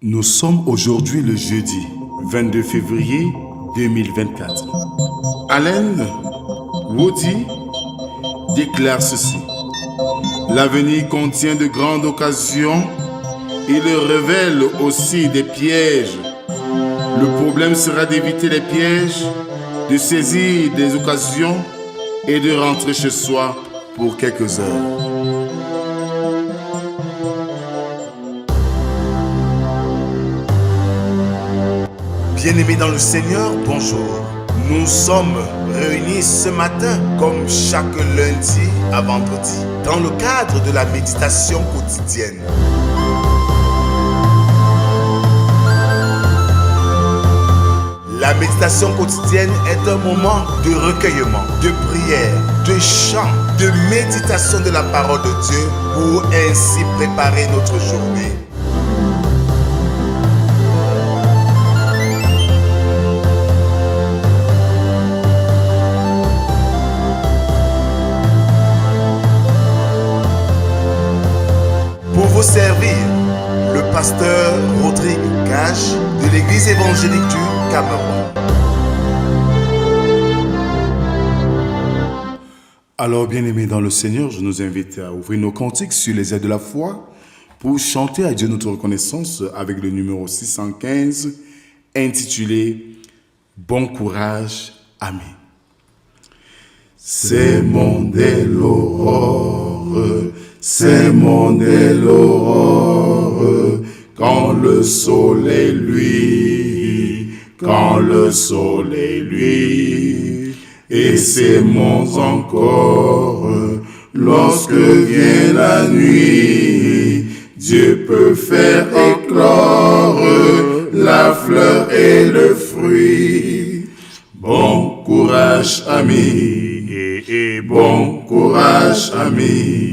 Nous sommes aujourd'hui le jeudi 22 février 2024. Allen Woody déclare ceci. L'avenir contient de grandes occasions. Il révèle aussi des pièges. Le problème sera d'éviter les pièges, de saisir des occasions et de rentrer chez soi pour quelques heures. Bien-aimés dans le Seigneur, bonjour. Nous sommes réunis ce matin, comme chaque lundi à vendredi, dans le cadre de la méditation quotidienne. La méditation quotidienne est un moment de recueillement, de prière, de chant, de méditation de la parole de Dieu pour ainsi préparer notre journée. Pour vous servir, le pasteur Rodrigue Gage de l'église évangélique du Cameroun. Alors, bien-aimés dans le Seigneur, je nous invite à ouvrir nos cantiques sur les ailes de la foi pour chanter à Dieu notre reconnaissance avec le numéro 615 intitulé « Bon courage, ami ». C'est mon dès l'aurore, c'est mon dès l'aurore, quand le soleil luit, quand le soleil luit, et c'est mon encore, lorsque vient la nuit, Dieu peut faire éclore la fleur et le fruit. Bon courage, ami, et bon courage, ami.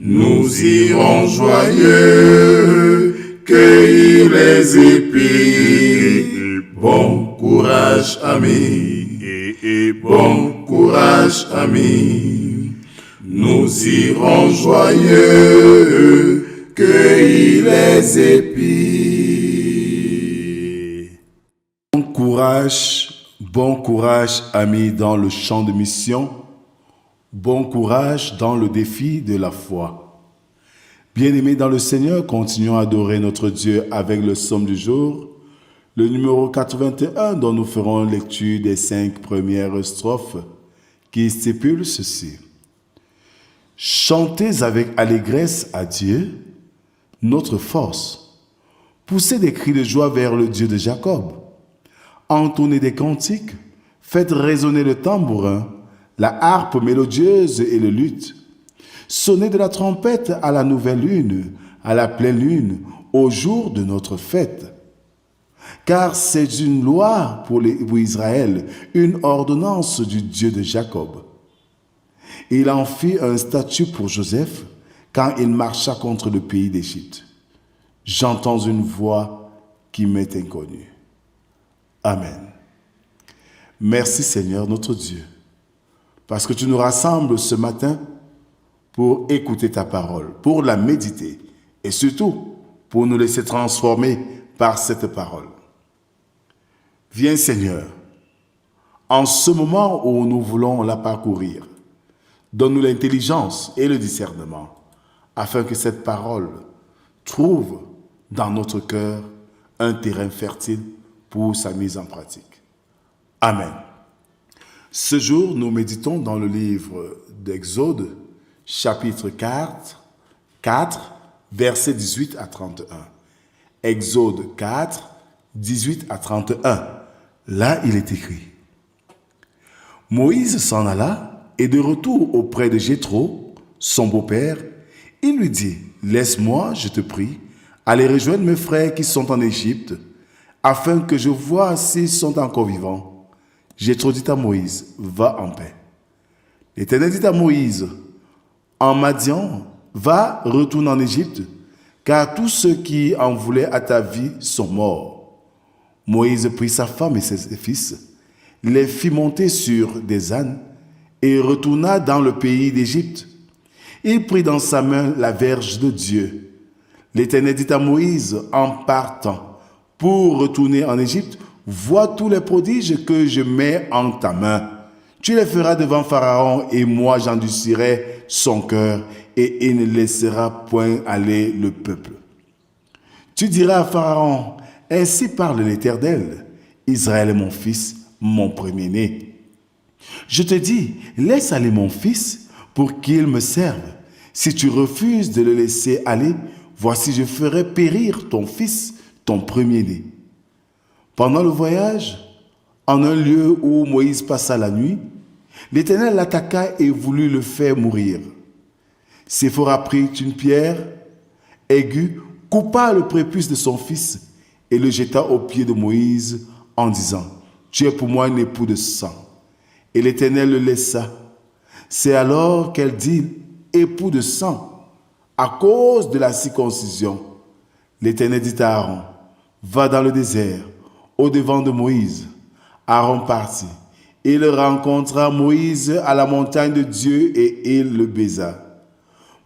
Nous irons joyeux cueillir les épis. Bon courage, ami, et bon courage, ami. Nous irons joyeux cueillir les épis. Bon courage, ami, dans le champ de mission. Bon courage dans le défi de la foi. Bien-aimés dans le Seigneur, continuons à adorer notre Dieu avec le psaume du jour, le numéro 81, dont nous ferons lecture des 5 premières strophes, qui stipulent ceci. Chantez avec allégresse à Dieu, notre force. Poussez des cris de joie vers le Dieu de Jacob. Entonnez des cantiques, faites résonner le tambourin, la harpe mélodieuse et le luth. Sonnez de la trompette à la nouvelle lune, à la pleine lune, au jour de notre fête. Car c'est une loi pour Israël, une ordonnance du Dieu de Jacob. Il en fit un statut pour Joseph quand il marcha contre le pays d'Égypte. J'entends une voix qui m'est inconnue. Amen. Merci Seigneur notre Dieu, parce que tu nous rassembles ce matin pour écouter ta parole, pour la méditer et surtout pour nous laisser transformer par cette parole. Viens Seigneur, en ce moment où nous voulons la parcourir, donne-nous l'intelligence et le discernement afin que cette parole trouve dans notre cœur un terrain fertile pour sa mise en pratique. Amen. Ce jour, nous méditons dans le livre d'Exode, chapitre 4, versets 18 à 31. Exode 4, 18 à 31. Là, il est écrit. Moïse s'en alla et de retour auprès de Jéthro, son beau-père, il lui dit, « Laisse-moi, je te prie, aller rejoindre mes frères qui sont en Égypte, afin que je voie s'ils sont encore vivants. » Jéthro dit à Moïse, « Va en paix. » L'Éternel dit à Moïse, « En Madian, va, retourne en Égypte, car tous ceux qui en voulaient à ta vie sont morts. » Moïse prit sa femme et ses fils, les fit monter sur des ânes et retourna dans le pays d'Égypte. Il prit dans sa main la verge de Dieu, L'Éternel dit à Moïse en partant pour retourner en Égypte, vois tous les prodiges que je mets en ta main. Tu les feras devant Pharaon et moi j'endurcirai son cœur et il ne laissera point aller le peuple. Tu diras à Pharaon, ainsi parle l'Éternel, Israël est mon fils, mon premier-né. Je te dis, laisse aller mon fils pour qu'il me serve. Si tu refuses de le laisser aller, voici je ferai périr ton fils, ton premier-né. Pendant le voyage, en un lieu où Moïse passa la nuit, l'Éternel l'attaqua et voulut le faire mourir. Séphora prit une pierre aiguë, coupa le prépuce de son fils et le jeta aux pieds de Moïse en disant, « Tu es pour moi un époux de sang. » Et l'Éternel le laissa. C'est alors qu'elle dit, « Époux de sang, à cause de la circoncision. » L'Éternel dit à Aaron, « Va dans le désert, au-devant de Moïse. » Aaron partit. Il rencontra Moïse à la montagne de Dieu et il le baisa.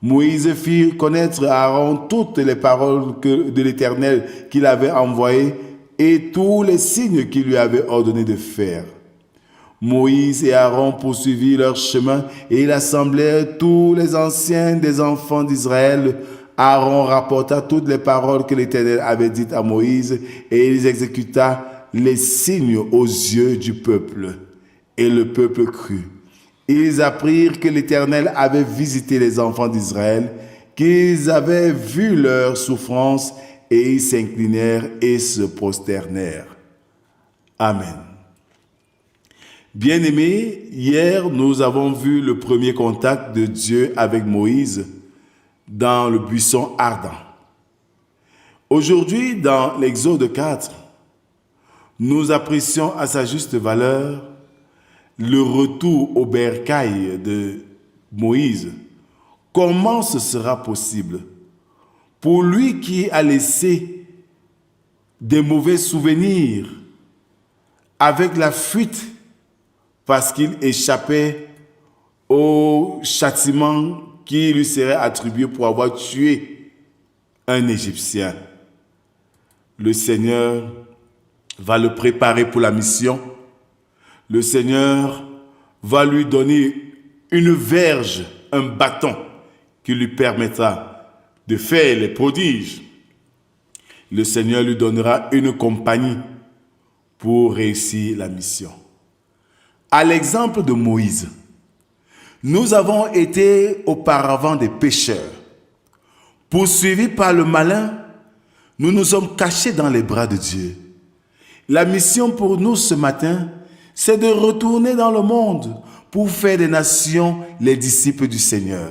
Moïse fit connaître à Aaron toutes les paroles de l'Éternel qu'il avait envoyées et tous les signes qu'il lui avait ordonné de faire. Moïse et Aaron poursuivirent leur chemin et ils assemblèrent tous les anciens des enfants d'Israël. Aaron rapporta toutes les paroles que l'Éternel avait dites à Moïse et il exécuta les signes aux yeux du peuple. Et le peuple crut. Ils apprirent que l'Éternel avait visité les enfants d'Israël, qu'ils avaient vu leur souffrance, et ils s'inclinèrent et se prosternèrent. Amen. Bien-aimés, hier nous avons vu le premier contact de Dieu avec Moïse dans le buisson ardent. Aujourd'hui, dans l'Exode 4, nous apprécions à sa juste valeur le retour au bercail de Moïse. Comment ce sera possible pour lui qui a laissé des mauvais souvenirs avec la fuite parce qu'il échappait au châtiment qui lui serait attribué pour avoir tué un Égyptien? Le Seigneur va le préparer pour la mission. Le Seigneur va lui donner une verge, un bâton qui lui permettra de faire les prodiges. Le Seigneur lui donnera une compagnie pour réussir la mission. À l'exemple de Moïse, nous avons été auparavant des pécheurs. Poursuivis par le malin, nous nous sommes cachés dans les bras de Dieu. La mission pour nous ce matin, c'est de retourner dans le monde pour faire des nations les disciples du Seigneur.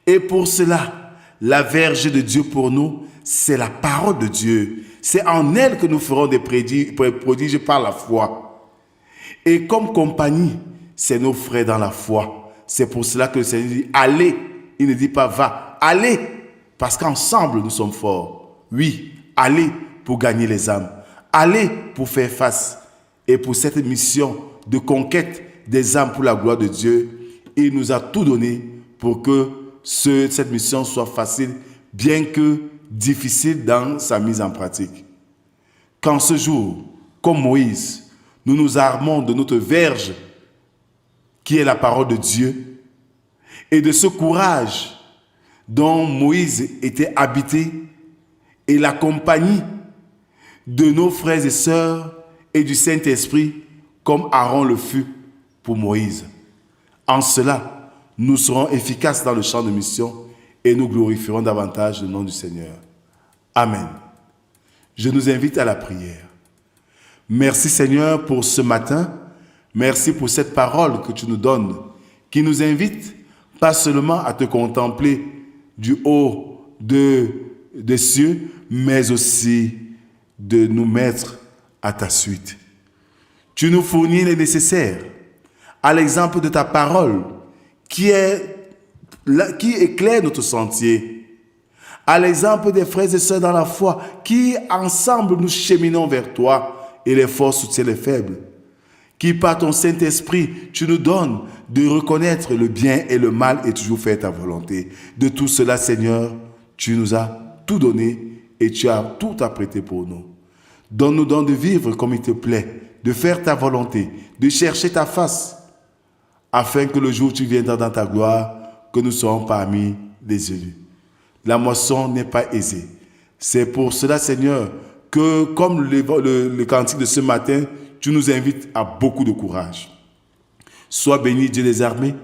Et pour cela, la verge de Dieu pour nous, c'est la parole de Dieu. C'est en elle que nous ferons des prodiges par la foi. Et comme compagnie, c'est nos frères dans la foi. C'est pour cela que le Seigneur dit, allez. Il ne dit pas va, allez. Parce qu'ensemble, nous sommes forts. Oui, allez pour gagner les âmes. Allez pour faire face. Et pour cette mission de conquête des âmes pour la gloire de Dieu, il nous a tout donné pour que cette mission soit facile, bien que difficile dans sa mise en pratique. Qu'en ce jour, comme Moïse, nous nous armons de notre verge, qui est la parole de Dieu, et de ce courage dont Moïse était habité, et la compagnie de nos frères et sœurs, et du Saint-Esprit, comme Aaron le fut pour Moïse. En cela, nous serons efficaces dans le champ de mission et nous glorifierons davantage le nom du Seigneur. Amen. Je nous invite à la prière. Merci Seigneur pour ce matin. Merci pour cette parole que tu nous donnes, qui nous invite pas seulement à te contempler du haut des cieux, mais aussi de nous mettre à ta suite. Tu nous fournis les nécessaires, à l'exemple de ta parole, qui éclaire notre sentier, à l'exemple des frères et sœurs dans la foi, qui ensemble nous cheminons vers toi, et les forts soutiennent les faibles, qui par ton Saint-Esprit, tu nous donnes de reconnaître le bien et le mal et toujours faire ta volonté. De tout cela, Seigneur, tu nous as tout donné et tu as tout apprêté pour nous. Donne-nous donc de vivre comme il te plaît, de faire ta volonté, de chercher ta face, afin que le jour où tu viendras dans ta gloire, que nous soyons parmi les élus. La moisson n'est pas aisée. C'est pour cela, Seigneur, que comme le cantique de ce matin, tu nous invites à beaucoup de courage. Sois béni, Dieu des armées,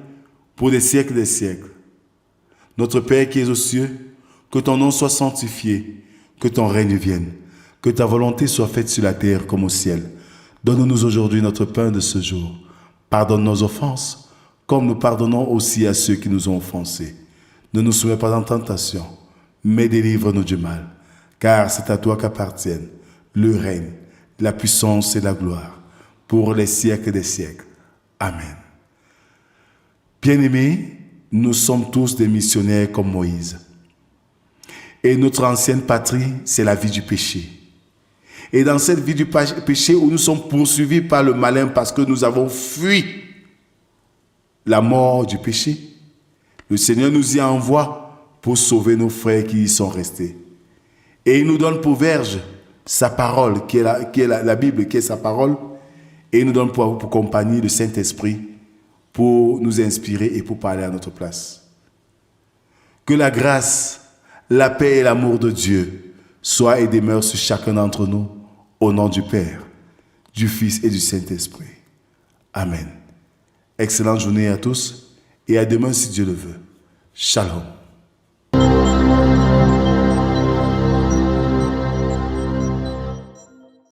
pour des siècles et des siècles. Notre Père qui es aux cieux, que ton nom soit sanctifié, que ton règne vienne, que ta volonté soit faite sur la terre comme au ciel. Donne-nous aujourd'hui notre pain de ce jour. Pardonne nos offenses, comme nous pardonnons aussi à ceux qui nous ont offensés. Ne nous soumets pas en tentation, mais délivre-nous du mal. Car c'est à toi qu'appartiennent le règne, la puissance et la gloire, pour les siècles des siècles. Amen. Bien-aimés, nous sommes tous des missionnaires comme Moïse. Et notre ancienne patrie, c'est la vie du péché. Et dans cette vie du péché où nous sommes poursuivis par le malin parce que nous avons fui la mort du péché, le Seigneur nous y envoie pour sauver nos frères qui y sont restés. Et il nous donne pour verge sa parole, qui est la Bible, qui est sa parole. Et il nous donne pour compagnie le Saint-Esprit pour nous inspirer et pour parler à notre place. Que la grâce, la paix et l'amour de Dieu soient et demeurent sur chacun d'entre nous, au nom du Père, du Fils et du Saint-Esprit. Amen. Excellente journée à tous et à demain si Dieu le veut. Shalom.